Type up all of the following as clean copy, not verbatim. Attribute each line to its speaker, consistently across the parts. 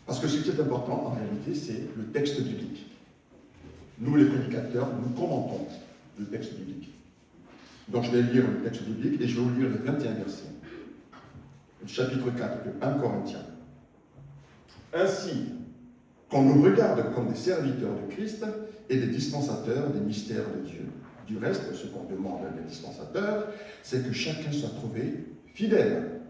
Speaker 1: Parce que ce qui est important, en réalité, c'est le texte biblique. Nous, les prédicateurs, nous commentons le texte biblique. Donc, je vais lire le texte biblique et je vais vous lire les 21 versets. Le chapitre 4 de 1 Corinthiens. Ainsi, qu'on nous regarde comme des serviteurs de Christ et des dispensateurs des mystères de Dieu. Du reste, ce qu'on demande des dispensateurs, c'est que chacun soit trouvé fidèle.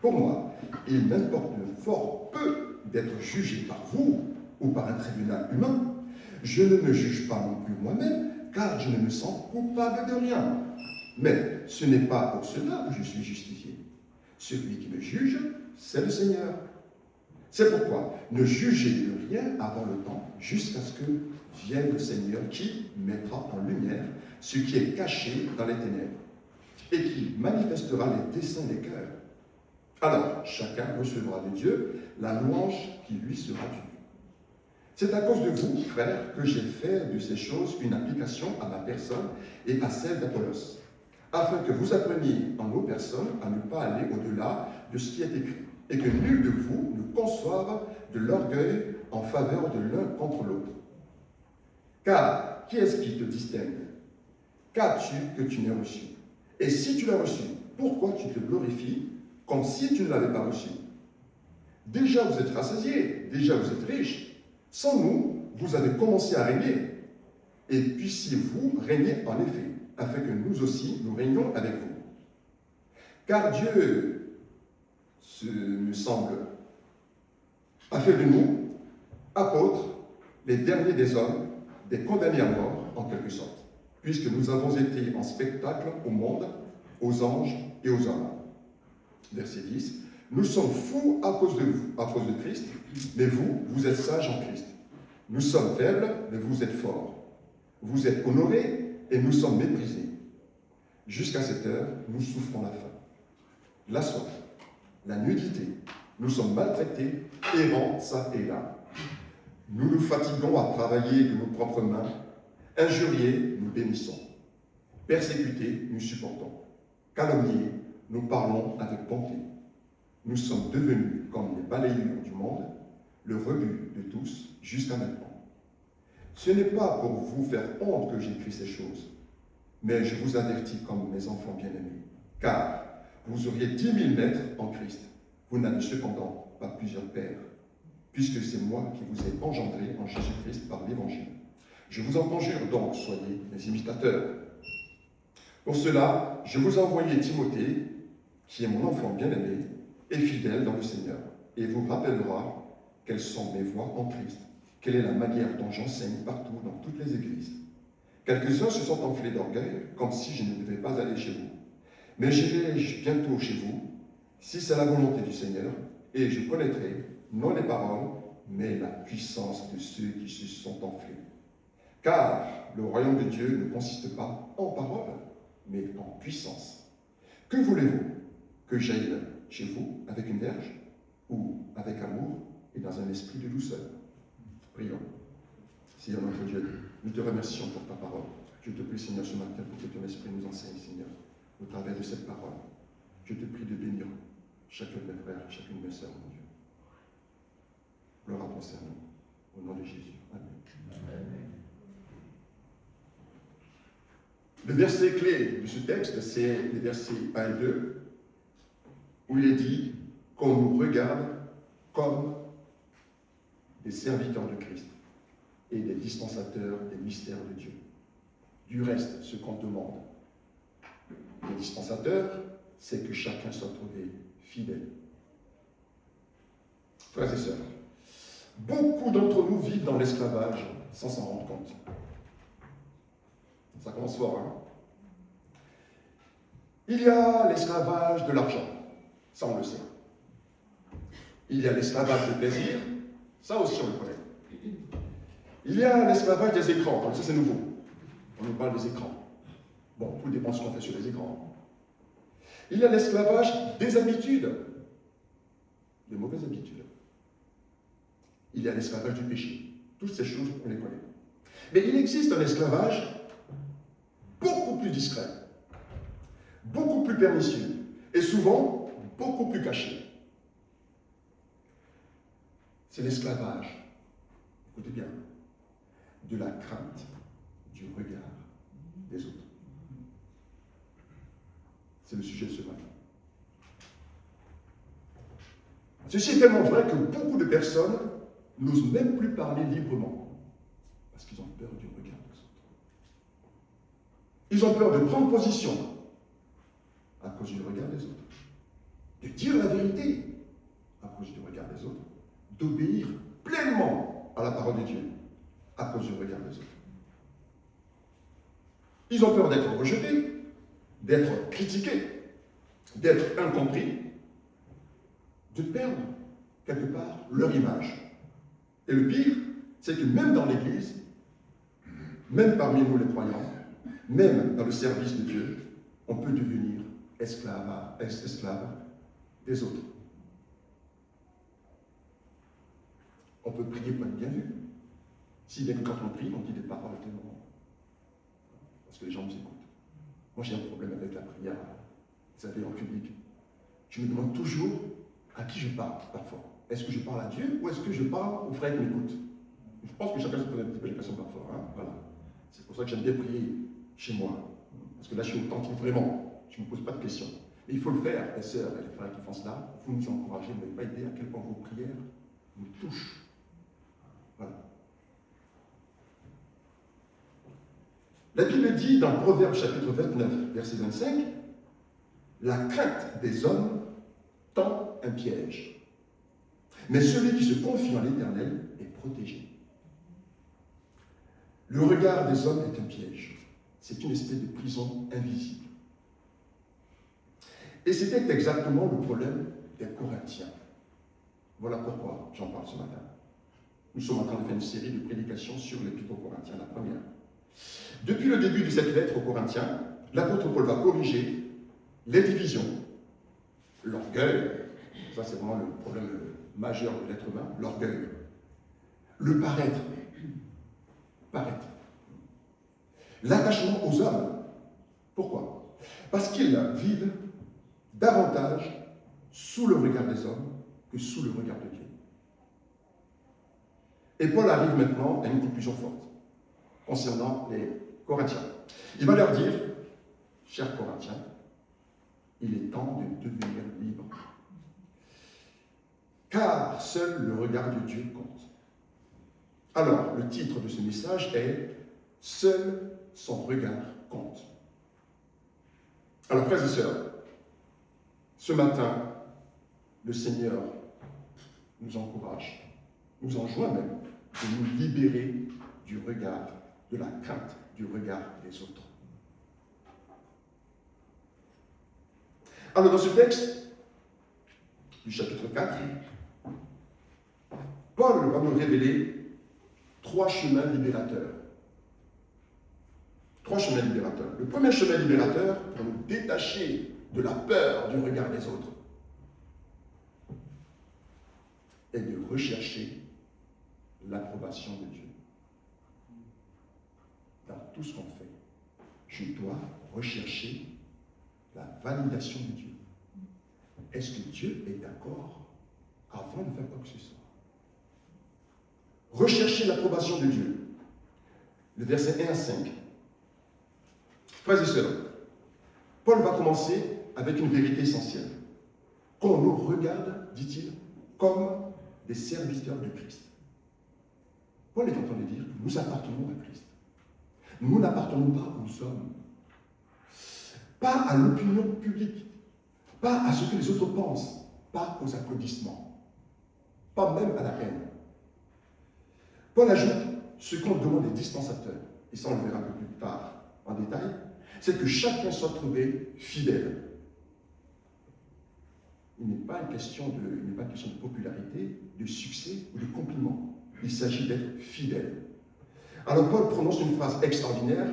Speaker 1: Pour moi, il m'importe fort peu d'être jugé par vous ou par un tribunal humain. Je ne me juge pas non plus moi-même, car je ne me sens coupable de rien. Mais ce n'est pas pour cela que je suis justifié. Celui qui me juge, c'est le Seigneur. C'est pourquoi ne jugez de rien avant le temps, jusqu'à ce que vienne le Seigneur qui mettra en lumière ce qui est caché dans les ténèbres et qui manifestera les desseins des cœurs. Alors, chacun recevra de Dieu la louange qui lui sera due. C'est à cause de vous, frères, que j'ai fait de ces choses une application à ma personne et à celle d'Apollos, afin que vous appreniez en nos personnes à ne pas aller au-delà de ce qui est écrit, et que nul de vous ne conçoive de l'orgueil en faveur de l'un contre l'autre. Car, qui est-ce qui te distingue? Qu'as-tu que tu n'aies reçu? Et si tu l'as reçu, pourquoi tu te glorifies comme si tu ne l'avais pas reçu? Déjà vous êtes rassasiés, déjà vous êtes riches. Sans nous, vous avez commencé à régner. Et puissiez-vous régner en effet, afin que nous aussi, nous régnions avec vous. Car Dieu, ce me semble, a fait de nous apôtres, les derniers des hommes, des condamnés à mort, en quelque sorte, puisque nous avons été en spectacle au monde, aux anges et aux hommes. Verset 10. Nous sommes fous à cause de vous, à cause de Christ, mais vous, vous êtes sages en Christ. Nous sommes faibles, mais vous êtes forts. Vous êtes honorés, et nous sommes méprisés. Jusqu'à cette heure, nous souffrons la faim, la soif, la nudité. Nous sommes maltraités, errants ça et là. Nous nous fatiguons à travailler de nos propres mains. Injuriés, nous bénissons. Persécutés, nous supportons. Calomniés, nous parlons avec bonté. Nous sommes devenus comme les balayures du monde, le rebut de tous jusqu'à maintenant. Ce n'est pas pour vous faire honte que j'écris ces choses, mais je vous avertis comme mes enfants bien-aimés, car vous auriez 10 000 maîtres en Christ. Vous n'avez cependant pas plusieurs pères, puisque c'est moi qui vous ai engendré en Jésus-Christ par l'Évangile. Je vous en conjure donc, soyez mes imitateurs. Pour cela, je vous ai envoyé Timothée, qui est mon enfant bien-aimé, et fidèle dans le Seigneur, et vous rappellera quelles sont mes voies en Christ, quelle est la manière dont j'enseigne partout dans toutes les églises. Quelques-uns se sont enflés d'orgueil, comme si je ne devais pas aller chez vous. Mais j'irai bientôt chez vous, si c'est la volonté du Seigneur, et je connaîtrai, non les paroles, mais la puissance de ceux qui se sont enflés. Car le royaume de Dieu ne consiste pas en paroles, mais en puissance. Que voulez-vous? Que j'aille chez vous avec une verge, ou avec amour et dans un esprit de douceur? Prions. Seigneur notre Dieu, nous te remercions pour ta parole. Je te prie, Seigneur, ce matin, pour que ton esprit nous enseigne, Seigneur, au travers de cette parole. Je te prie de bénir chacun de mes frères, chacune de mes sœurs, mon Dieu. Gloire à ton Seigneur, au nom de Jésus. Amen. Amen. Le verset clé de ce texte, c'est les versets 1 et 2, où il est dit qu'on nous regarde comme des serviteurs de Christ et des dispensateurs des mystères de Dieu. Du reste, ce qu'on demande des dispensateurs, c'est que chacun soit trouvé fidèle. Frères et sœurs, beaucoup d'entre nous vivent dans l'esclavage sans s'en rendre compte. Ça commence fort, hein? Il y a l'esclavage de l'argent, ça on le sait. Il y a l'esclavage de plaisir, ça aussi on le connaît. Il y a l'esclavage des écrans, comme ça c'est nouveau. On nous parle des écrans. Bon, tout dépend de ce qu'on fait sur les écrans. Il y a l'esclavage des habitudes, de mauvaises habitudes. Il y a l'esclavage du péché. Toutes ces choses, on les connaît. Mais il existe un esclavage beaucoup plus discret, beaucoup plus pernicieux, et souvent beaucoup plus caché. c'est l'esclavage. Écoutez bien, de la crainte du regard des autres. C'est le sujet de ce matin. Ceci est tellement vrai que beaucoup de personnes n'osent même plus parler librement parce qu'ils ont peur du regard des autres. Ils ont peur de prendre position à cause du regard des autres, de dire la vérité à cause du regard des autres, d'obéir pleinement à la parole de Dieu à cause du regard des autres. Ils ont peur d'être rejetés, d'être critiqués, d'être incompris, de perdre quelque part leur image. Et le pire, c'est que même dans l'Église, même parmi nous les croyants, même dans le service de Dieu, on peut devenir esclave des autres. On peut prier pour être bien vu. Si bien que quand on prie, on dit des paroles tellement... Parce que les gens nous écoutent. Moi, j'ai un problème avec la prière, vous savez, en public. Je me demande toujours à qui je parle, parfois. Est-ce que je parle à Dieu ou est-ce que je parle aux frères qui m'écoutent? Je pense que chacun se pose un petit peu la question parfois. Hein? Voilà. C'est pour ça que j'aime bien prier chez moi. Parce que là, je suis authentique vraiment. Je ne me pose pas de questions. Mais il faut le faire, les sœurs et les frères qui font cela. Vous nous encouragez, vous n'avez pas idée à quel point vos prières nous touchent. Voilà. La Bible dit dans Proverbes chapitre 29, verset 25, « La crainte des hommes tend un piège, mais celui qui se confie en l'Éternel est protégé. » Le regard des hommes est un piège. C'est une espèce de prison invisible. Et c'était exactement le problème des Corinthiens. Voilà pourquoi j'en parle ce matin. Nous sommes en train de faire une série de prédications sur l'Épître aux Corinthiens, la première. Depuis le début de cette lettre aux Corinthiens, l'apôtre Paul va corriger les divisions, l'orgueil, ça c'est vraiment le problème majeur de l'être humain, l'orgueil, le paraître, l'attachement aux hommes. Pourquoi? Parce qu'ils vivent davantage sous le regard des hommes que sous le regard de Dieu. Et Paul arrive maintenant à une conclusion forte concernant les Corinthiens. Il va leur dire, chers Corinthiens, il est temps de devenir libre. Car seul le regard de Dieu compte. Alors, le titre de ce message est « Seul son regard compte ». Alors, frères et sœurs, ce matin, le Seigneur nous encourage, nous enjoint même de nous libérer du regard, de la crainte du regard des autres. Alors, dans ce texte du chapitre 4, Paul va nous révéler 3 chemins libérateurs. 3 chemins libérateurs. Le premier chemin libérateur, pour nous détacher de la peur du regard des autres, est de rechercher l'approbation de Dieu. Dans tout ce qu'on fait, je dois rechercher la validation de Dieu. Est-ce que Dieu est d'accord avant de faire quoi que ce soit? Rechercher l'approbation de Dieu. Le verset 1 à 5. Frères et sœurs, Paul va commencer avec une vérité essentielle. Qu'on nous regarde, dit-il, comme des serviteurs de Christ. Paul est en train de dire que nous appartenons à Christ. Nous n'appartenons pas aux hommes, pas à l'opinion publique, pas à ce que les autres pensent, pas aux applaudissements, pas même à la haine. Paul ajoute ce qu'on demande des dispensateurs, et ça on le verra un peu plus tard en détail, c'est que chacun soit trouvé fidèle. Il n'est pas une question de popularité, de succès ou de compliment. Il s'agit d'être fidèle. Alors Paul prononce une phrase extraordinaire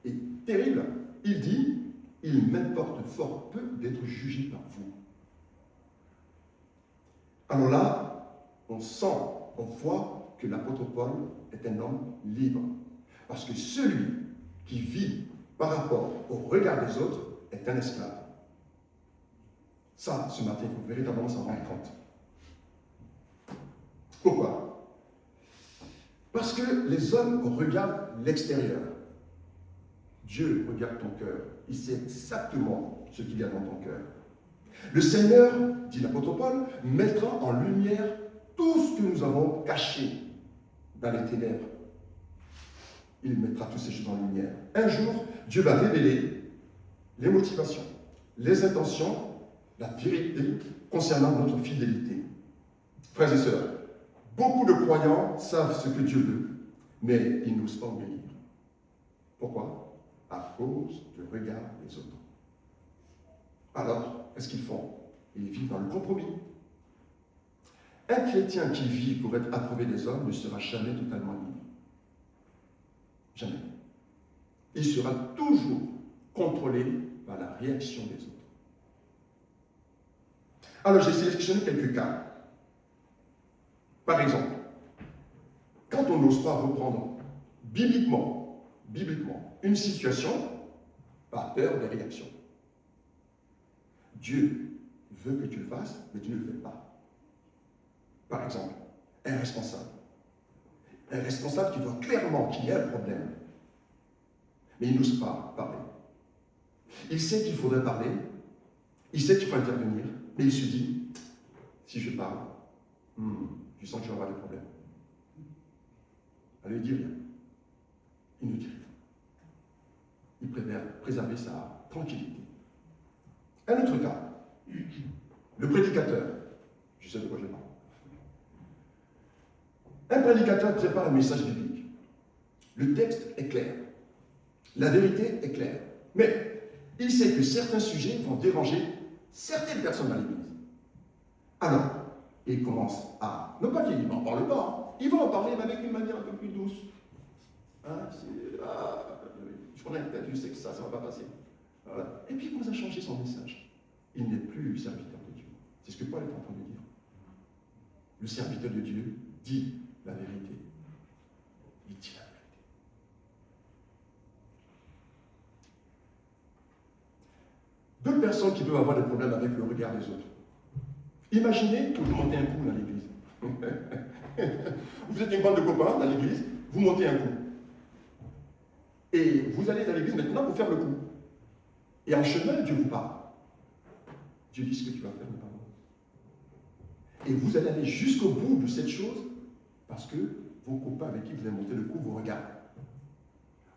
Speaker 1: et terrible. Il dit « Il m'importe fort peu d'être jugé par vous ». Alors là, on sent, on voit que l'apôtre Paul est un homme libre. Parce que celui qui vit par rapport au regard des autres est un esclave. Ça, ce matin, il faut véritablement s'en rendre compte. Pourquoi? Parce que les hommes regardent l'extérieur. Dieu regarde ton cœur. Il sait exactement ce qu'il y a dans ton cœur. Le Seigneur, dit l'apôtre Paul, mettra en lumière tout ce que nous avons caché dans les ténèbres. Il mettra toutes ces choses en lumière. Un jour, Dieu va révéler les motivations, les intentions, la vérité concernant notre fidélité. Frères et sœurs, beaucoup de croyants savent ce que Dieu veut, mais ils n'osent pas obéir. Pourquoi? À cause du regard des autres. Alors, qu'est-ce qu'ils font? Ils vivent dans le compromis. Un chrétien qui vit pour être approuvé des hommes ne sera jamais totalement libre. Jamais. Il sera toujours contrôlé par la réaction des autres. Alors, j'ai sélectionné quelques cas. Par exemple, quand on n'ose pas reprendre bibliquement, une situation par peur des réactions. Dieu veut que tu le fasses, mais tu ne le fais pas. Par exemple, un responsable. Un responsable qui voit clairement qu'il y a un problème, mais il n'ose pas parler. Il sait qu'il faudrait parler, il sait qu'il faut intervenir, mais il se dit, si je parle, je sens que je vais avoir des problèmes. Alors il ne dit rien. Il ne dit rien. Il préfère préserver sa tranquillité. Un autre cas, le prédicateur. Je sais de quoi je parle. Un prédicateur prépare un message biblique. Le texte est clair. La vérité est claire. Mais il sait que certains sujets vont déranger certaines personnes dans l'Église. Alors, il commence à, non pas qu'il n'en parle pas, il va en parler, mais avec une manière un peu plus douce. Je connais peut-être, je sais que ça ne va pas passer. Voilà. Et puis il commence à changer son message. Il n'est plus serviteur de Dieu. C'est ce que Paul est en train de dire. Le serviteur de Dieu dit la vérité. Il dit la vérité. Deux personnes qui peuvent avoir des problèmes avec le regard des autres. Imaginez que vous montez un coup dans l'église. Vous êtes une bande de copains dans l'église, vous montez un coup. Et vous allez dans l'église maintenant pour faire le coup. Et en chemin, Dieu vous parle. Dieu dit ce que tu vas faire, n'est pas bon. Et vous allez aller jusqu'au bout de cette chose parce que vos copains avec qui vous avez monté le coup vous regardent.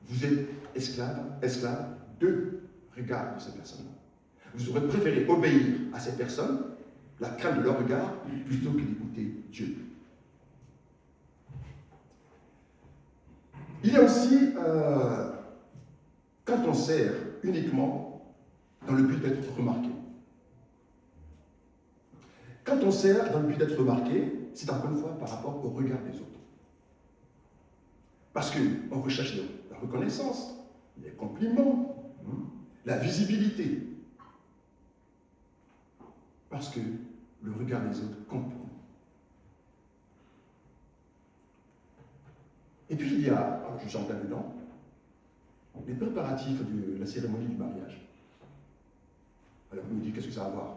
Speaker 1: Vous êtes esclave de regard de cette personne-là. Vous aurez préféré obéir à cette personne, la crainte de leur regard, plutôt que d'écouter Dieu. Il y a aussi, quand on sert uniquement dans le but d'être remarqué. Quand on sert dans le but d'être remarqué, c'est encore une fois par rapport au regard des autres. Parce qu'on recherche la reconnaissance, les compliments, la visibilité. Parce que le regard des autres compte pour nous. Et puis il y a, alors je suis en plein dedans, les préparatifs de la cérémonie du mariage. Alors vous me dites, qu'est-ce que ça a à voir?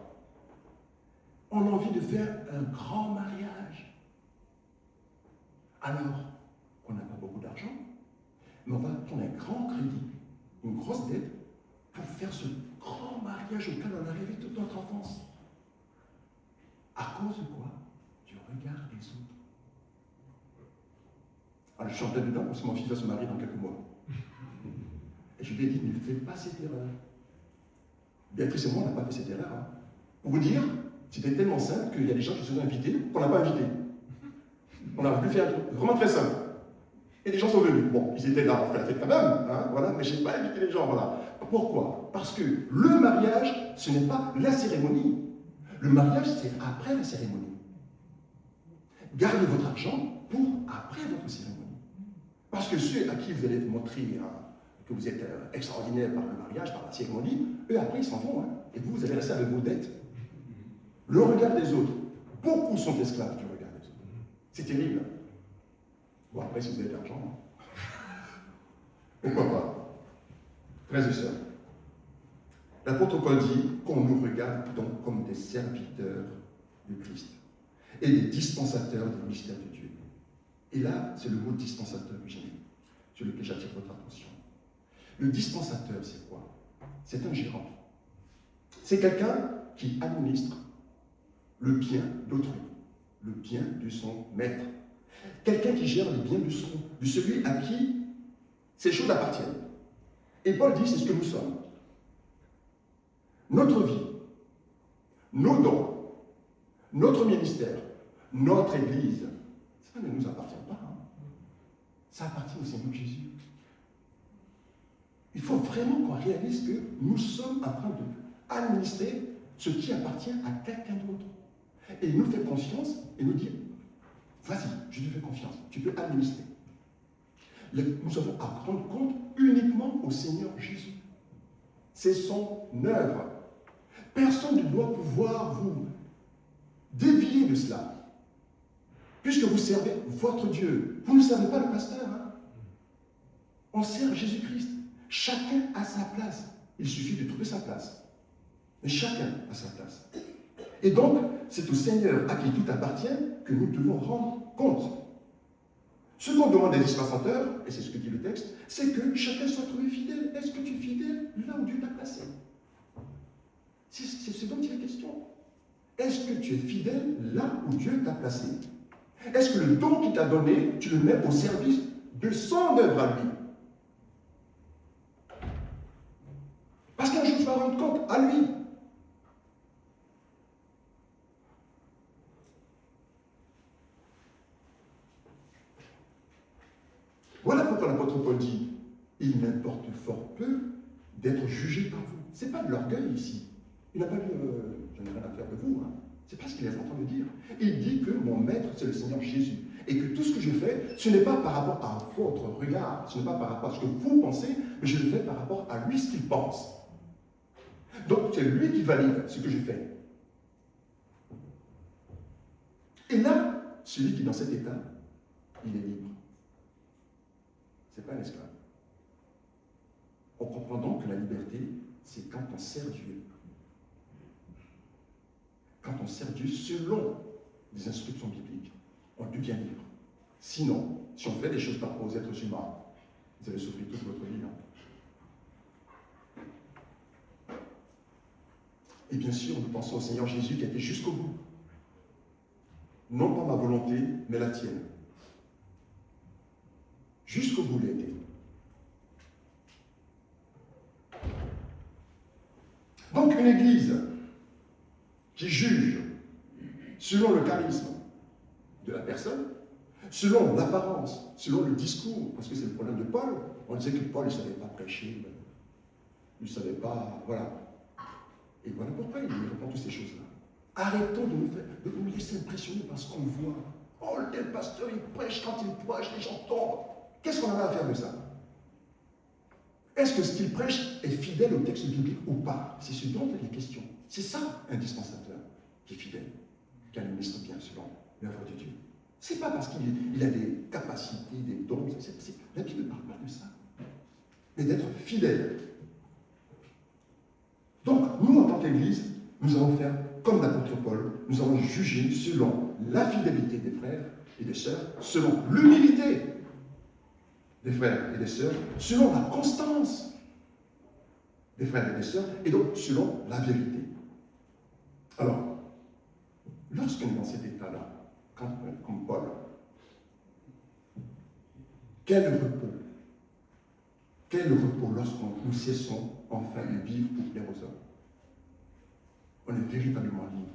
Speaker 1: On a envie de faire un grand mariage. Alors, on n'a pas beaucoup d'argent, mais on va prendre un grand crédit, une grosse dette, pour faire ce grand mariage auquel on a rêvé toute notre enfance. À cause de quoi? Du regard des autres. Alors je suis en plein dedans parce que mon fils va se marier dans quelques mois. Et je lui ai dit, ne fais pas cette erreur. Béatrice et moi, on n'a pas fait cette erreur. Pour vous dire, c'était tellement simple qu'il y a des gens qui se sont invités qu'on n'a pas invité. On a pu faire un truc vraiment très simple. Et les gens sont venus. Bon, ils étaient là, on fait la fête quand même, voilà, mais je n'ai pas invité les gens, voilà. Pourquoi? Parce que le mariage, ce n'est pas la cérémonie. Le mariage, c'est après la cérémonie. Gardez votre argent pour après votre cérémonie. Parce que ceux à qui vous allez montrer que vous êtes extraordinaire par le mariage, par la cérémonie, eux après ils s'en vont. Et vous, vous allez rester avec vos dettes. Le regard des autres. Beaucoup sont esclaves du regard des autres. C'est terrible. Bon, après, si vous avez de l'argent, pourquoi pas? Frères et sœurs, l'apôtre Paul dit qu'on nous regarde donc comme des serviteurs du Christ et des dispensateurs du mystère de Dieu. Et là, c'est le mot dispensateur que j'ai mis, sur lequel j'attire votre attention. Le dispensateur, c'est quoi? C'est un gérant. C'est quelqu'un qui administre le bien d'autrui, le bien de son maître. Quelqu'un qui gère les biens de celui à qui ces choses appartiennent. Et Paul dit, c'est ce que nous sommes. Notre vie, nos dons, notre ministère, notre Église, ça ne nous appartient pas. Hein. Ça appartient au Seigneur Jésus. Il faut vraiment qu'on réalise que nous sommes en train d'administrer ce qui appartient à quelqu'un d'autre. Et il nous fait confiance et nous dit, vas-y, je te fais confiance, tu peux administrer. Nous avons à rendre compte uniquement au Seigneur Jésus. C'est son œuvre. Personne ne doit pouvoir vous dévier de cela. Puisque vous servez votre Dieu. Vous ne servez pas le pasteur. Hein? On sert Jésus-Christ. Chacun a sa place. Il suffit de trouver sa place. Mais chacun a sa place. Et donc, c'est au Seigneur à qui tout appartient que nous devons rendre compte. Ce qu'on demande des dispensateurs, et c'est ce que dit le texte, c'est que chacun soit trouvé fidèle. Est-ce que tu es fidèle là où Dieu t'a placé? C'est donc il est question. Est-ce que tu es fidèle là où Dieu t'a placé? Est-ce que le don qu'il t'a donné, tu le mets au service de son œuvre à lui? Parce qu'un jour tu vas rendre compte à lui. Voilà pourquoi l'apôtre Paul dit, il m'importe fort peu d'être jugé par vous. Ce n'est pas de l'orgueil ici. Il n'a pas dit, je n'ai rien à faire de vous. Hein. Ce n'est pas ce qu'il est en train de dire. Il dit que mon maître, c'est le Seigneur Jésus. Et que tout ce que je fais, ce n'est pas par rapport à votre regard, ce n'est pas par rapport à ce que vous pensez, mais je le fais par rapport à lui, ce qu'il pense. Donc, c'est lui qui valide ce que je fais. Et là, celui qui est dans cet état, il est libre. Ce n'est pas un esclave. On comprend donc que la liberté, c'est quand on sert Dieu. Quand on sert Dieu selon les instructions bibliques, on devient libre. Sinon, si on fait des choses par rapport aux êtres humains, vous allez souffrir toute votre vie. Hein. Et bien sûr, nous pensons au Seigneur Jésus qui a été jusqu'au bout. Non pas ma volonté, mais la tienne. Jusqu'au bout, il a été. Donc, une église qui juge selon le charisme de la personne, selon l'apparence, selon le discours, parce que c'est le problème de Paul. On disait que Paul ne savait pas prêcher, il ne savait pas, voilà. Et voilà pourquoi il répond toutes ces choses-là. Arrêtons de nous laisser impressionner par ce qu'on voit. Oh, le tel pasteur, il prêche, quand il prêche, les gens tombent. Qu'est-ce qu'on a à faire de ça? Est-ce que ce qu'il prêche est fidèle au texte biblique ou pas? C'est ce dont il est question. C'est ça, un dispensateur qui est fidèle, qui administre bien selon l'œuvre de Dieu. Ce n'est pas parce qu'il a des capacités, des dons. La Bible ne parle pas de ça. Mais d'être fidèle. Donc, nous, en tant qu'Église, nous allons faire comme l'apôtre Paul. Nous allons juger selon la fidélité des frères et des sœurs, selon l'humilité des frères et des sœurs, selon la constance des frères et des sœurs, et donc selon la vérité. Alors, lorsqu'on est dans cet état-là, comme Paul, quel repos lorsqu'on nous cessons enfin de vivre pour plaire aux hommes. On est véritablement libre.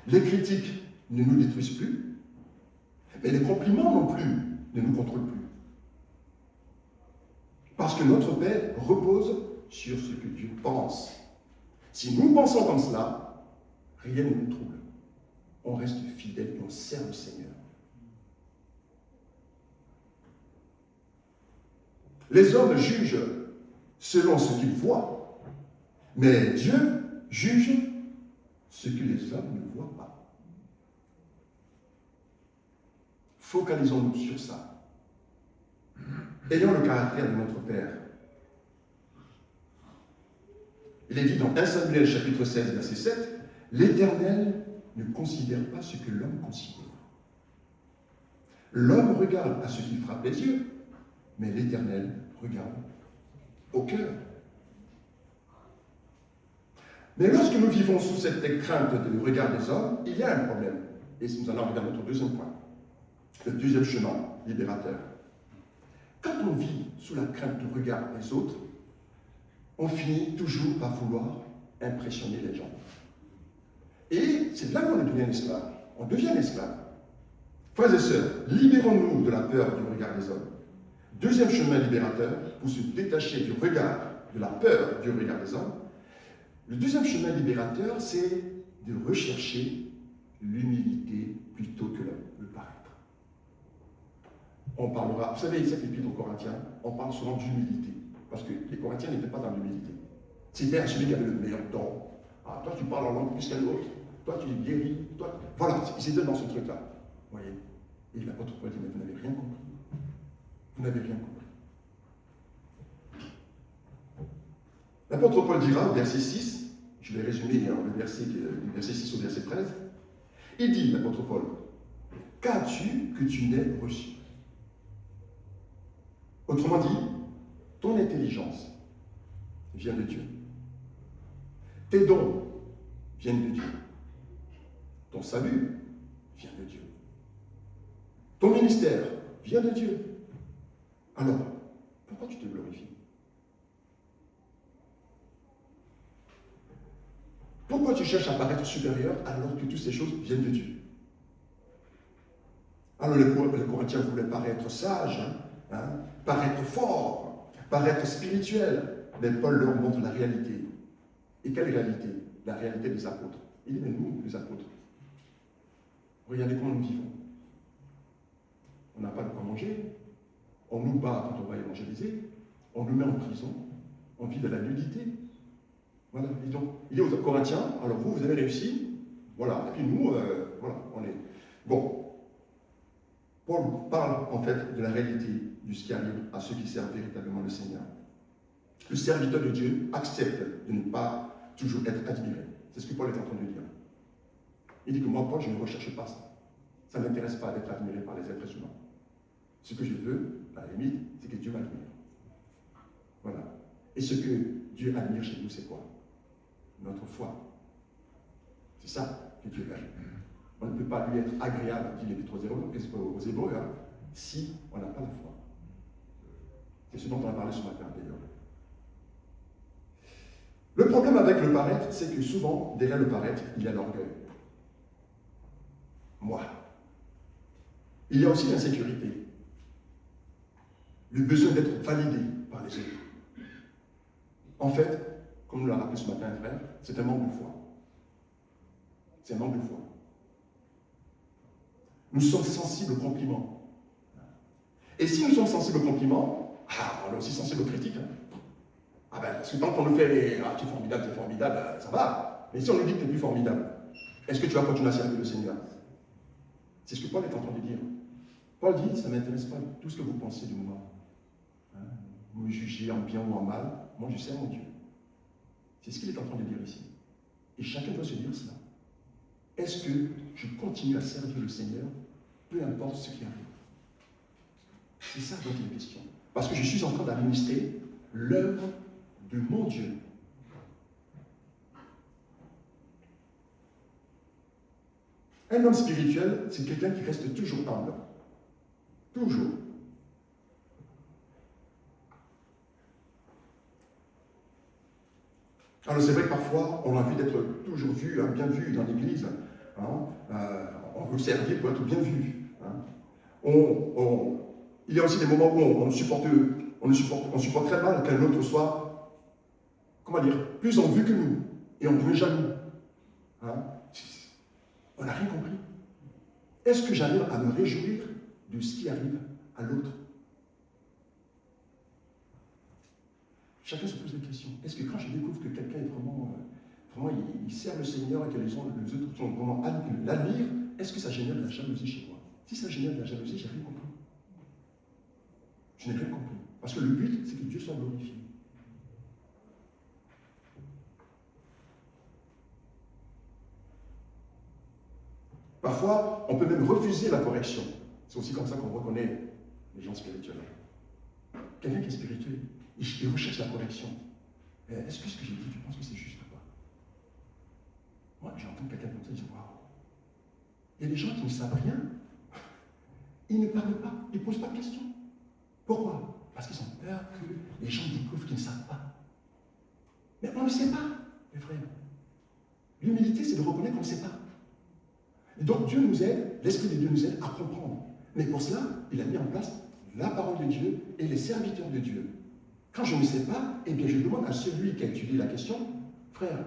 Speaker 1: Les critiques ne nous détruisent plus, mais les compliments non plus ne nous contrôlent plus. Parce que notre paix repose sur ce que Dieu pense. Si nous pensons comme cela, rien ne nous trouble. On reste fidèle et on sert le Seigneur. Les hommes jugent selon ce qu'ils voient, mais Dieu juge ce que les hommes ne voient pas. Focalisons-nous sur ça. Ayons le caractère de notre Père. Il est dit dans 1 Samuel chapitre 16, verset 7, « L'Éternel ne considère pas ce que l'homme considère. L'homme regarde à ce qui frappe les yeux, mais l'Éternel regarde au cœur. Mais lorsque nous vivons sous cette crainte du regard des hommes, il y a un problème. Et nous allons regarder notre deuxième point. Le deuxième chemin libérateur. Quand on vit sous la crainte du regard des autres, on finit toujours par vouloir impressionner les gens. Et c'est là qu'on devient esclave. On devient esclave. Frères et sœurs, libérons-nous de la peur du regard des hommes. Deuxième chemin libérateur, pour se détacher du regard, de la peur du regard des hommes, le deuxième chemin libérateur, c'est de rechercher l'humilité plutôt que le paraître. On parlera, vous savez, cette épître aux Corinthiens, on parle souvent d'humilité, parce que les Corinthiens n'étaient pas dans l'humilité. C'était à celui qui avait le meilleur don. Ah, toi, tu parles en langue plus qu'un autre, toi, tu guéris, toi. Voilà, ils étaient dans ce truc-là. Vous voyez? Et l'apôtre Paul dit, mais vous n'avez rien compris. Vous n'avez rien compris. L'apôtre Paul dira, verset 6, je vais résumer du verset 6 au verset 13, il dit, l'apôtre Paul, qu'as-tu que tu n'aies reçu? Autrement dit, ton intelligence vient de Dieu. Tes dons viennent de Dieu. Ton salut vient de Dieu. Ton ministère vient de Dieu. Alors, pourquoi tu te glorifies? Pourquoi tu cherches à paraître supérieur alors que toutes ces choses viennent de Dieu? Alors les Corinthiens voulaient paraître sages, paraître forts, paraître spirituels, mais Paul leur montre la réalité. Et quelle réalité? La réalité des apôtres. Il dit, mais nous, les apôtres, regardez comment nous vivons. On n'a pas de quoi manger, on nous bat quand on va évangéliser, on nous met en prison, on vit de la nudité. Voilà, et donc, il dit aux Corinthiens, alors vous avez réussi, voilà, et puis nous, voilà, on est... Bon, Paul parle en fait de la réalité de ce qui arrive à ceux qui servent véritablement le Seigneur. Le serviteur de Dieu accepte de ne pas toujours être admiré. C'est ce que Paul est en train de dire. Il dit que moi, Paul, je ne recherche pas ça. Ça ne m'intéresse pas d'être admiré par les êtres humains. Ce que je veux, à la limite, c'est que Dieu m'admire. Voilà. Et ce que Dieu admire chez nous, c'est quoi? Notre foi. C'est ça que Dieu aime. On ne peut pas lui être agréable, dit l'Épître aux Hébreux, si on n'a pas la foi. C'est ce dont on a parlé ce matin d'ailleurs. Le problème avec le paraître, c'est que souvent, derrière le paraître, il y a l'orgueil. Moi. Il y a aussi l'insécurité. Le besoin d'être validé par les autres. En fait, comme nous l'a rappelé ce matin un frère, c'est un manque de foi. C'est un manque de foi. Nous sommes sensibles aux compliments. Et si nous sommes sensibles aux compliments, on est aussi sensibles aux critiques. Ah ben, parce que tant qu'on nous fait « Ah, tu es formidable, ça va. » Mais si on nous dit que tu es plus formidable, est-ce que tu vas continuer à servir le Seigneur? C'est ce que Paul est en train de dire. Paul dit, ça ne m'intéresse pas tout ce que vous pensez de moi. Vous me jugez en bien ou en mal, moi je sers mon Dieu. C'est ce qu'il est en train de dire ici. Et chacun doit se dire cela. Est-ce que je continue à servir le Seigneur, peu importe ce qui arrive? C'est ça donc la question. Parce que je suis en train d'administrer l'œuvre de mon Dieu. Un homme spirituel, c'est quelqu'un qui reste toujours humble. Toujours. Alors c'est vrai que parfois, on a envie d'être toujours vu, bien vu dans l'église. On veut servir pour être bien vu. Il y a aussi des moments où on supporte très mal qu'un autre soit, comment dire, plus en vue que nous. Et on devient jaloux. On n'a rien compris. Est-ce que j'arrive à me réjouir de ce qui arrive à l'autre? Chacun se pose la question. Est-ce que quand je découvre que quelqu'un est vraiment il sert le Seigneur et que les autres sont vraiment l'admirent, est-ce que ça génère de la jalousie chez moi? Si ça génère de la jalousie, j'ai rien compris. Je n'ai rien compris. Parce que le but, c'est que Dieu soit glorifié. Parfois, on peut même refuser la correction. C'est aussi comme ça qu'on reconnaît les gens spirituels. Quelqu'un qui est spirituel, il recherche la correction. Est-ce que ce que j'ai dit, tu penses que c'est juste ou pas? Moi, j'entends quelqu'un comme ça, je dis waouh. Il y a des gens qui ne savent rien. Ils ne parlent pas, ils ne posent pas de questions. Pourquoi? Parce qu'ils ont peur que les gens découvrent qu'ils ne savent pas. Mais on ne sait pas, mes frères. L'humilité, c'est de reconnaître qu'on ne sait pas. Et donc Dieu nous aide, l'Esprit de Dieu nous aide à comprendre. Mais pour cela, il a mis en place la parole de Dieu et les serviteurs de Dieu. Quand je ne sais pas, eh bien je demande à celui qui a étudié la question, frère,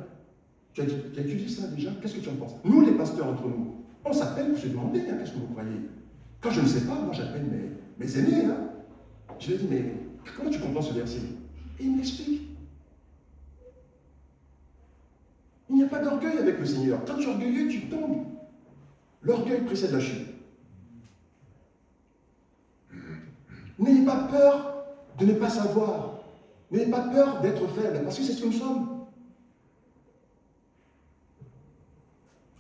Speaker 1: tu as étudié ça déjà, qu'est-ce que tu en penses? Nous, les pasteurs entre nous, on s'appelle pour se demander, qu'est-ce que vous croyez? Quand je ne sais pas, moi j'appelle mes aînés. Je leur dis, mais comment tu comprends ce verset? Et ils m'expliquent. Il n'y a pas d'orgueil avec le Seigneur. Quand tu es orgueilleux, tu tombes. L'orgueil précède la chute. N'ayez pas peur de ne pas savoir. N'ayez pas peur d'être faible, parce que c'est ce que nous sommes.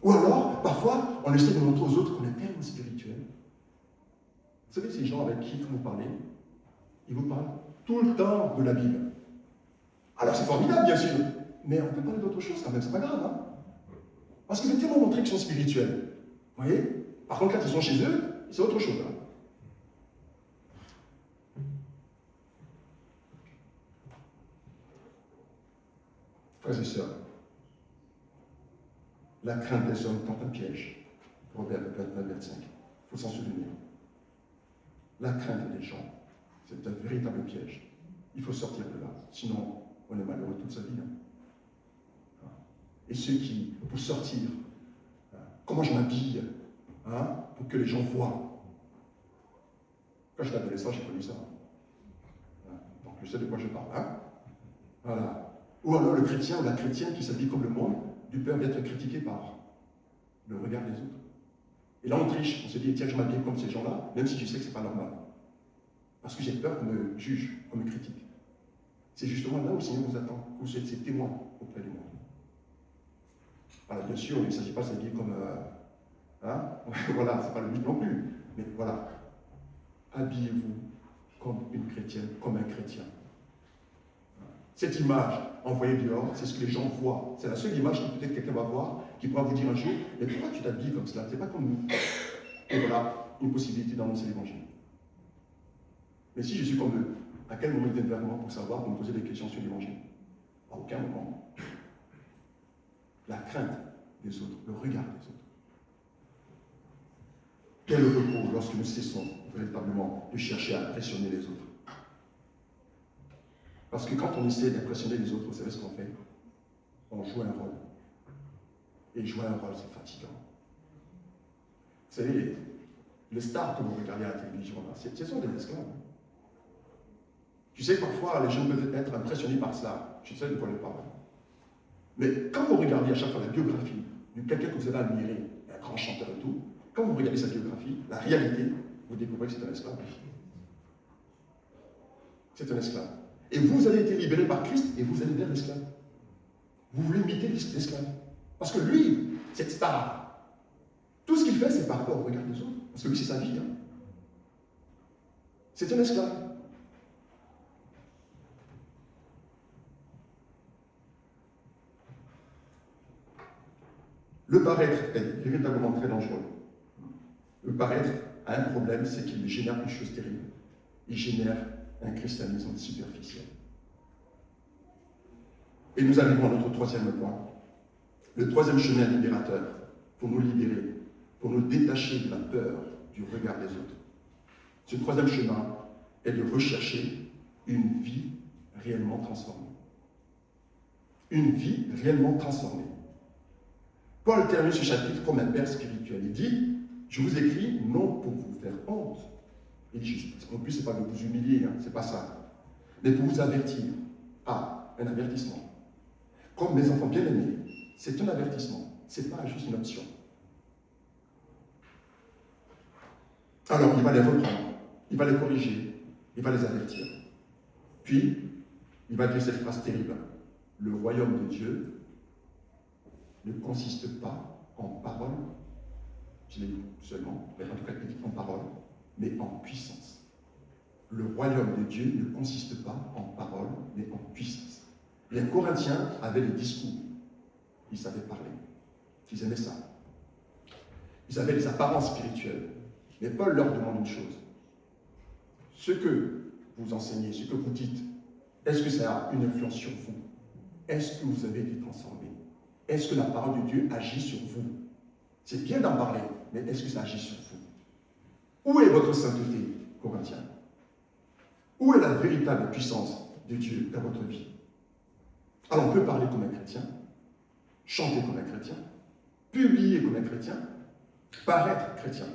Speaker 1: Ou alors, parfois, on essaie de montrer aux autres qu'on est tellement spirituel. Vous savez, ces gens avec qui vous parlez, ils vous parlent tout le temps de la Bible. Alors c'est formidable, bien sûr, mais on peut parler d'autre chose quand même, c'est pas grave. Parce qu'ils veulent tellement montrer qu'ils sont spirituels. Vous voyez? Par contre, quand ils sont chez eux, c'est autre chose. Frères et sœurs, la crainte des hommes est un piège. Proverbe 29-25. Il faut s'en souvenir. La crainte des gens, c'est un véritable piège. Il faut sortir de là. Sinon, on est malheureux toute sa vie. Et ceux qui, pour sortir, comment je m'habille, pour que les gens voient. Quand j'étais adolescent, j'ai connu ça. Donc je sais de quoi je parle. Voilà. Ou alors le chrétien ou la chrétienne qui s'habille comme le monde, du peur d'être critiqué par le regard des autres. Et là on triche, on se dit, tiens, je m'habille comme ces gens-là, même si je sais que ce n'est pas normal. Parce que j'ai peur qu'on me juge, qu'on me critique. C'est justement là où le Seigneur vous attend, que vous êtes ses témoins auprès du monde. Alors bien sûr, il ne s'agit pas de s'habiller comme... voilà, ce n'est pas le but non plus. Mais voilà, habillez-vous comme une chrétienne, comme un chrétien. Cette image envoyée dehors, c'est ce que les gens voient. C'est la seule image que peut-être quelqu'un va voir, qui pourra vous dire un jour, mais pourquoi tu t'habilles comme cela? C'est pas comme nous. Et voilà, une possibilité d'annoncer l'évangile. Mais si je suis comme eux, à quel moment il vient vers moi pour savoir, pour me poser des questions sur l'évangile? À aucun moment. La crainte des autres, le regard des autres. Quel repos lorsque nous cessons véritablement de chercher à impressionner les autres. Parce que quand on essaie d'impressionner les autres, vous savez ce qu'on fait? On joue un rôle. Et jouer un rôle, c'est fatigant. Vous savez, les stars que vous regardez à la télévision, ce sont des esclaves. Tu sais, parfois, les gens peuvent être impressionnés par cela. Je sais de quoi je parle. Mais quand vous regardez à chaque fois la biographie de quelqu'un que vous avez admiré, un grand chanteur et tout, quand vous regardez sa biographie, la réalité, vous découvrez que c'est un esclave. C'est un esclave. Et vous avez été libéré par Christ et vous allez vers l'esclave. Vous voulez imiter l'esclave. Parce que lui, cette star, tout ce qu'il fait, c'est par rapport au regard des autres. Parce que lui, c'est sa vie. C'est un esclave. Le paraître est véritablement très dangereux. Le paraître a un problème, c'est qu'il génère une chose terrible. Il génère un christianisme superficiel. Et nous arrivons à notre troisième point. Le troisième chemin libérateur pour nous libérer, pour nous détacher de la peur du regard des autres. Ce troisième chemin est de rechercher une vie réellement transformée. Une vie réellement transformée. Paul termine ce chapitre comme un père spirituel. Il dit, je vous écris non pour vous faire honte. Il dit, en plus, ce n'est pas de vous humilier, c'est pas ça. Mais pour vous avertir. Ah, un avertissement. Comme mes enfants bien-aimés, c'est un avertissement. Ce n'est pas juste une option. Alors, il va les reprendre, il va les corriger, il va les avertir. Puis, il va dire cette phrase terrible. Le royaume de Dieu ne consiste pas en parole, je l'ai dit seulement, mais en tout cas, il dit en parole, mais en puissance. Le royaume de Dieu ne consiste pas en parole, mais en puissance. Les Corinthiens avaient les discours. Ils savaient parler. Ils aimaient ça. Ils avaient les apparences spirituelles. Mais Paul leur demande une chose. Ce que vous enseignez, ce que vous dites, est-ce que ça a une influence sur vous? Est-ce que vous avez été transformé? Est-ce que la parole de Dieu agit sur vous? C'est bien d'en parler, mais est-ce que ça agit sur vous? Où est votre sainteté, Corinthiens? Où est la véritable puissance de Dieu dans votre vie? Alors on peut parler comme un chrétien, chanter comme un chrétien, publier comme un chrétien, paraître chrétien,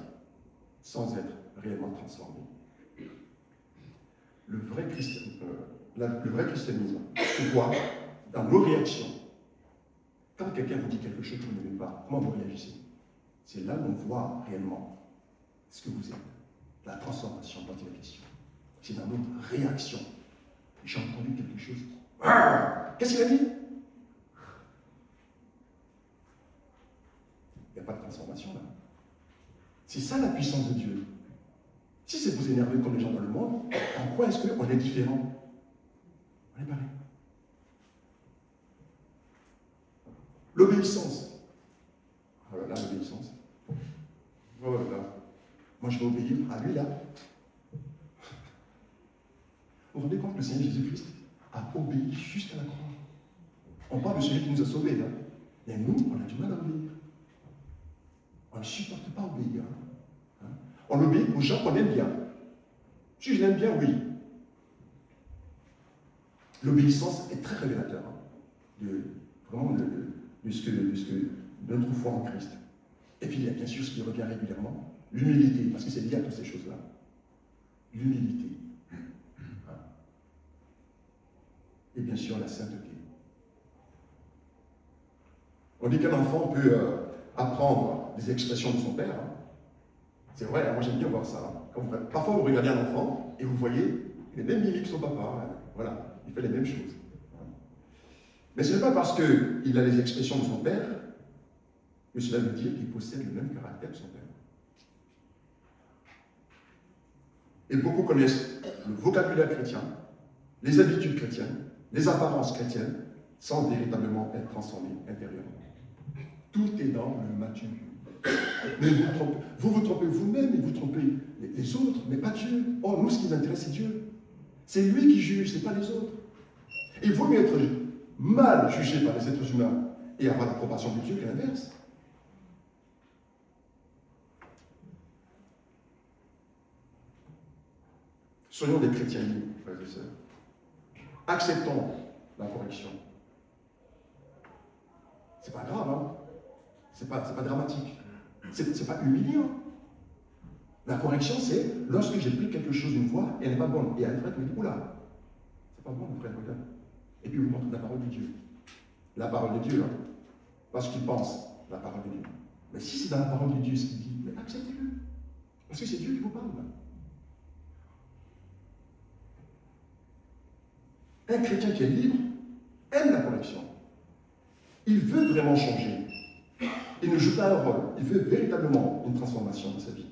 Speaker 1: sans être réellement transformé. Le vrai christianisme se voit dans nos réactions. Quand quelqu'un vous dit quelque chose que vous n'aimez pas, comment vous réagissez? C'est là où on voit réellement ce que vous êtes. La transformation dont il est question. C'est dans notre réaction. J'ai entendu quelque chose. Qu'est-ce qu'il a dit? Il n'y a pas de transformation là. C'est ça la puissance de Dieu. Si c'est vous énerver comme les gens dans le monde, en quoi est-ce qu'on est différent? On est pareil. L'obéissance. Oh là là, l'obéissance. Oh là là. Moi, je vais obéir à lui là. Vous vous rendez compte que le Seigneur Jésus-Christ a obéi jusqu'à la croix. On parle de celui qui nous a sauvés là. Mais nous, on a du mal à obéir. On ne supporte pas obéir. On obéit aux gens qu'on aime bien. Si je l'aime bien, oui. L'obéissance est très révélateur de notre foi en Christ. Et puis il y a bien sûr ce qui revient régulièrement, l'humilité, parce que c'est lié à toutes ces choses-là. L'humilité. Et bien sûr la sainteté. On dit qu'un enfant peut apprendre des expressions de son père. C'est vrai, moi j'aime bien voir ça. Parfois vous regardez un enfant et vous voyez les mêmes mimiques que son papa. Voilà, il fait les mêmes choses. Mais ce n'est pas parce qu'il a les expressions de son père que cela veut dire qu'il possède le même caractère que son père. Et beaucoup connaissent le vocabulaire chrétien, les habitudes chrétiennes, les apparences chrétiennes, sans véritablement être transformés intérieurement. Tout est dans le matin. Mais vous trompez vous-même et vous trompez les autres, mais pas Dieu. Oh, nous, ce qui nous intéresse, c'est Dieu. C'est lui qui juge, ce n'est pas les autres. Il vaut mieux être mal jugé par les êtres humains et avoir l'approbation de Dieu que l'inverse. Soyons des chrétiens libres, frères et sœurs. Acceptons la correction. C'est pas grave, hein? C'est pas dramatique. C'est pas humiliant. La correction, c'est lorsque j'ai pris quelque chose une fois et elle n'est pas bonne. Et Alfred me dit, oula, c'est pas bon, mon frère, regarde. Et puis il vous montre la parole de Dieu. La parole de Dieu, hein, parce qu'il pense la parole de Dieu. Mais si c'est dans la parole de Dieu ce qu'il dit, mais acceptez-le. Parce que c'est Dieu qui vous parle. Un chrétien qui est libre aime la correction. Il veut vraiment changer. Il ne joue pas un rôle. Il veut véritablement une transformation dans sa vie.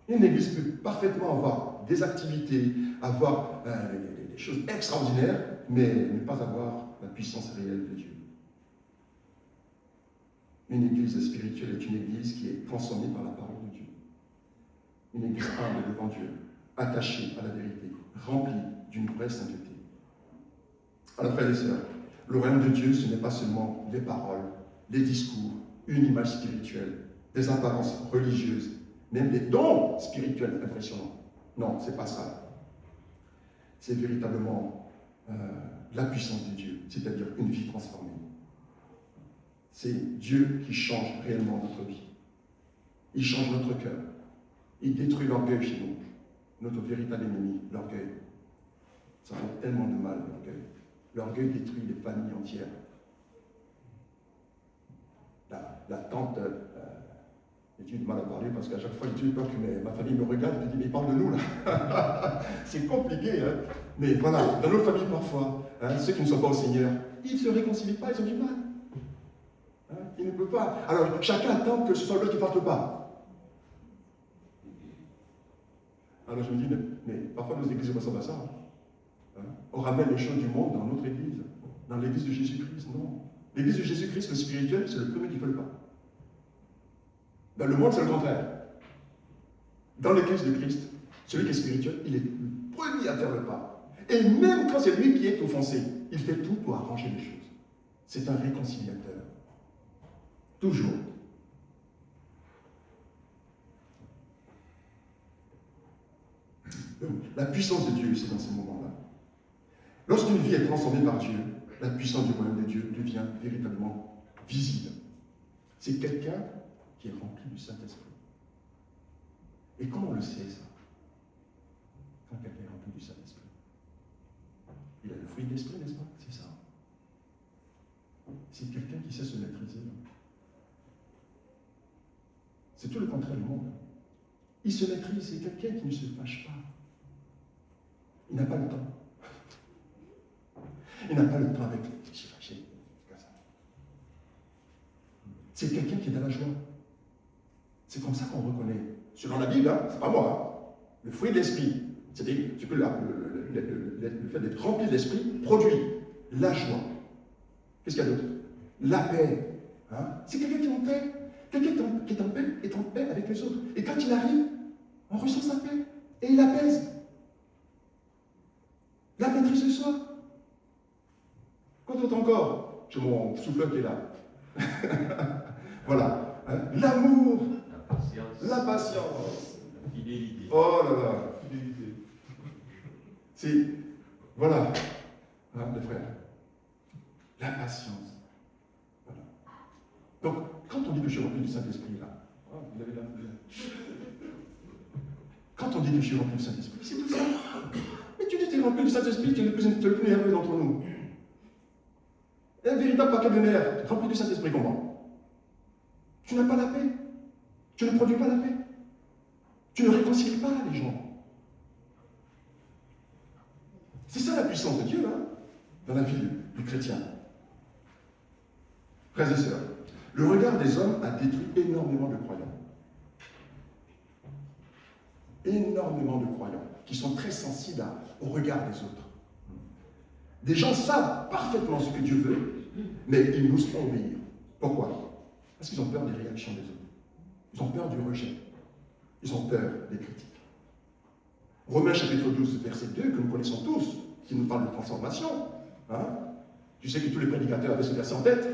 Speaker 1: Une église peut parfaitement avoir des activités, avoir des choses extraordinaires, mais ne pas avoir la puissance réelle de Dieu. Une église spirituelle est une église qui est transformée par la parole de Dieu. Une église humble devant Dieu, attachée à la vérité, remplie d'une vraie sainteté. Alors, frères et sœurs, le royaume de Dieu, ce n'est pas seulement les paroles, les discours, une image spirituelle, des apparences religieuses, même des dons spirituels impressionnants. Non, ce n'est pas ça. C'est véritablement la puissance de Dieu, c'est-à-dire une vie transformée. C'est Dieu qui change réellement notre vie. Il change notre cœur. Il détruit l'orgueil chez nous. Notre véritable ennemi, l'orgueil. Ça fait tellement de mal, l'orgueil. L'orgueil détruit des familles entières. La tante, j'ai eu du mal à parler parce qu'à chaque fois, j'ai eu peur que ma famille me regarde et me dit, mais il parle de nous là. C'est compliqué, hein. Mais voilà, dans nos familles parfois, hein, ceux qui ne sont pas au Seigneur, ils ne se réconcilient pas, ils ont du mal. Hein, ils ne peuvent pas. Alors, chacun attend que ce soit l'autre qui ne parte pas. Alors je me dis, mais parfois nos églises ressemblent à ça. Hein. On ramène les choses du monde dans notre église, dans l'église de Jésus-Christ. Non. L'église de Jésus-Christ, le spirituel, c'est le premier qui ne veut pas. Dans le monde, c'est le contraire. Dans l'église de Christ, celui qui est spirituel, il est le premier à faire le pas. Et même quand c'est lui qui est offensé, il fait tout pour arranger les choses. C'est un réconciliateur. Toujours. Donc, la puissance de Dieu, c'est dans ces moments-là. Lorsqu'une vie est transformée par Dieu, la puissance du royaume de Dieu devient véritablement visible. C'est quelqu'un qui est rempli du Saint-Esprit. Et comment on le sait, ça? Quand quelqu'un est rempli du Saint-Esprit. Il a le fruit de l'Esprit, n'est-ce pas? C'est ça. C'est quelqu'un qui sait se maîtriser. C'est tout le contraire du monde. Il se maîtrise, c'est quelqu'un qui ne se fâche pas. Il n'a pas le temps. Il n'a pas le temps avec les fâchés. C'est quelqu'un qui est dans la joie. C'est comme ça qu'on reconnaît. Selon la Bible, hein, c'est pas moi. Hein. Le fruit de l'esprit, c'est-à-dire que le fait d'être rempli de l'esprit produit la joie. Qu'est-ce qu'il y a d'autre? La paix. Hein? C'est quelqu'un qui est en paix. Quelqu'un qui est en paix est en paix avec les autres. Et quand il arrive, on ressent sa paix. Et il apaise. La maîtrise de soi. Quoi d'autre encore? J'ai mon souffleur qui est là. Voilà. Hein? L'amour. La patience.
Speaker 2: La fidélité.
Speaker 1: Oh là là. Fidélité. C'est. Voilà. Hein, les frères. La patience. Voilà. Donc, quand on dit que je suis rempli du Saint-Esprit, là. Oh, vous avez là. Quand on dit que je suis rempli du Saint-Esprit, c'est tout ça. Mais tu dis que tu es rempli du Saint-Esprit, tu es le plus nerveux d'entre nous. Un véritable paquet de nerfs, rempli du Saint-Esprit, comment? Tu n'as pas la paix. Tu ne produis pas la paix. Tu ne réconcilies pas les gens. C'est ça la puissance de Dieu, hein, dans la vie du chrétien. Frères et sœurs, le regard des hommes a détruit énormément de croyants. Énormément de croyants qui sont très sensibles au regard des autres. Des gens savent parfaitement ce que Dieu veut, mais ils n'osent pas obéir. Pourquoi? Parce qu'ils ont peur des réactions des autres. Ils ont peur du rejet. Ils ont peur des critiques. Romains chapitre 12, verset 2, que nous connaissons tous, qui nous parle de transformation. Hein? Je sais que tous les prédicateurs avaient ce verset en tête.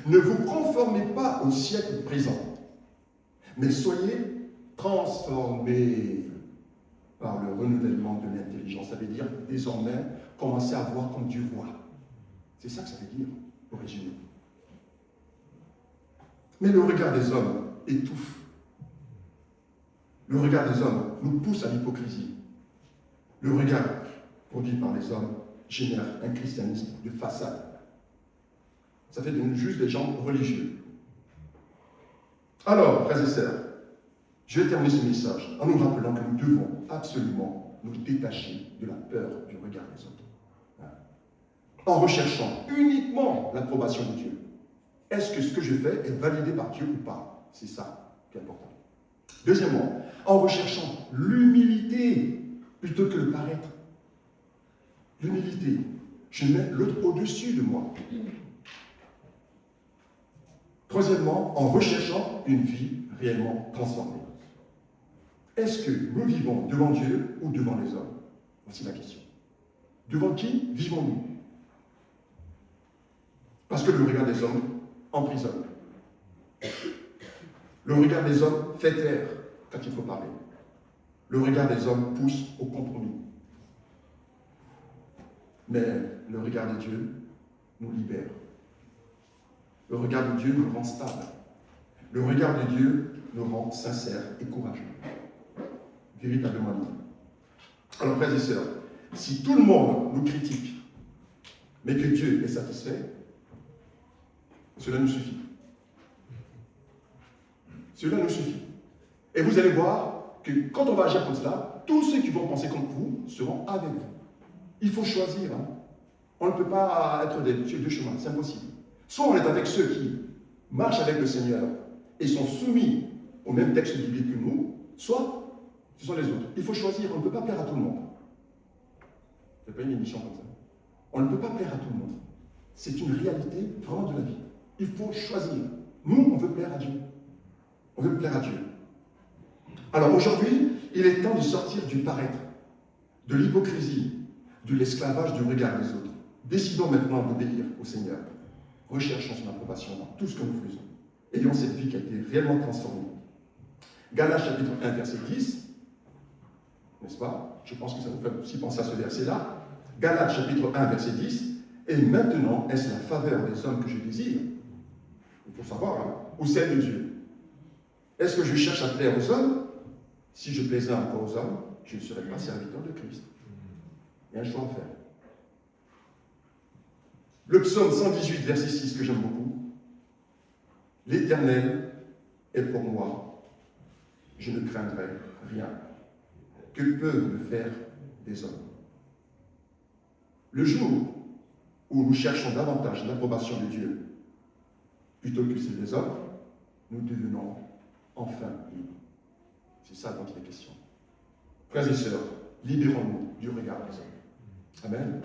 Speaker 1: Ne vous conformez pas au siècle présent, mais soyez transformés par le renouvellement de l'intelligence. Ça veut dire, désormais, commencez à voir comme Dieu voit. C'est ça que ça veut dire, pour résumer. Mais le regard des hommes étouffe. Le regard des hommes nous pousse à l'hypocrisie. Le regard produit par les hommes génère un christianisme de façade. Ça fait de nous juste des gens religieux. Alors, frères et sœurs, je vais terminer ce message en nous rappelant que nous devons absolument nous détacher de la peur du regard des autres. En recherchant uniquement l'approbation de Dieu. Est-ce que ce que je fais est validé par Dieu ou pas? C'est ça qui est important. Deuxièmement, en recherchant l'humilité plutôt que le paraître. L'humilité. Je mets l'autre au-dessus de moi. Troisièmement, en recherchant une vie réellement transformée. Est-ce que nous vivons devant Dieu ou devant les hommes? Voici la question. Devant qui vivons-nous? Parce que le regard des hommes emprisonne. Le regard des hommes fait taire quand il faut parler. Le regard des hommes pousse au compromis. Mais le regard de Dieu nous libère. Le regard de Dieu nous rend stable. Le regard de Dieu nous rend sincères et courageux. Véritablement libre. Alors, frères et sœurs, si tout le monde nous critique, mais que Dieu est satisfait, cela nous suffit. Cela nous suffit. Et vous allez voir que quand on va agir comme cela, tous ceux qui vont penser comme vous seront avec vous. Il faut choisir. Hein. On ne peut pas être sur deux chemins, c'est impossible. Soit on est avec ceux qui marchent avec le Seigneur et sont soumis au même texte biblique que nous, soit ce sont les autres. Il faut choisir, on ne peut pas plaire à tout le monde. Ce n'est pas une émission comme ça. On ne peut pas plaire à tout le monde. C'est une réalité vraiment de la vie. Il faut choisir. Nous, on veut plaire à Dieu. On veut plaire à Dieu. Alors aujourd'hui, il est temps de sortir du paraître, de l'hypocrisie, de l'esclavage du regard des autres. Décidons maintenant d'obéir au Seigneur. Recherchons son approbation dans tout ce que nous faisons. Ayons cette vie qui a été réellement transformée. Galates chapitre 1, verset 10, n'est-ce pas? Je pense que ça nous fait aussi penser à ce verset-là. Galates chapitre 1, verset 10, et maintenant, est-ce la faveur des hommes que je désire? Il faut savoir, hein, ou celle de Dieu. Est-ce que je cherche à plaire aux hommes? Si je plaisais encore aux hommes, je ne serais pas serviteur de Christ. Il y a un choix à faire. Le psaume 118, verset 6, que j'aime beaucoup. L'Éternel est pour moi, je ne craindrai rien. Que peuvent me faire des hommes? Le jour où nous cherchons davantage l'approbation de Dieu plutôt que celle des hommes, nous devenons enfin libres. C'est ça dont il est question. Frères et sœurs, libérons-nous du regard des hommes. Amen.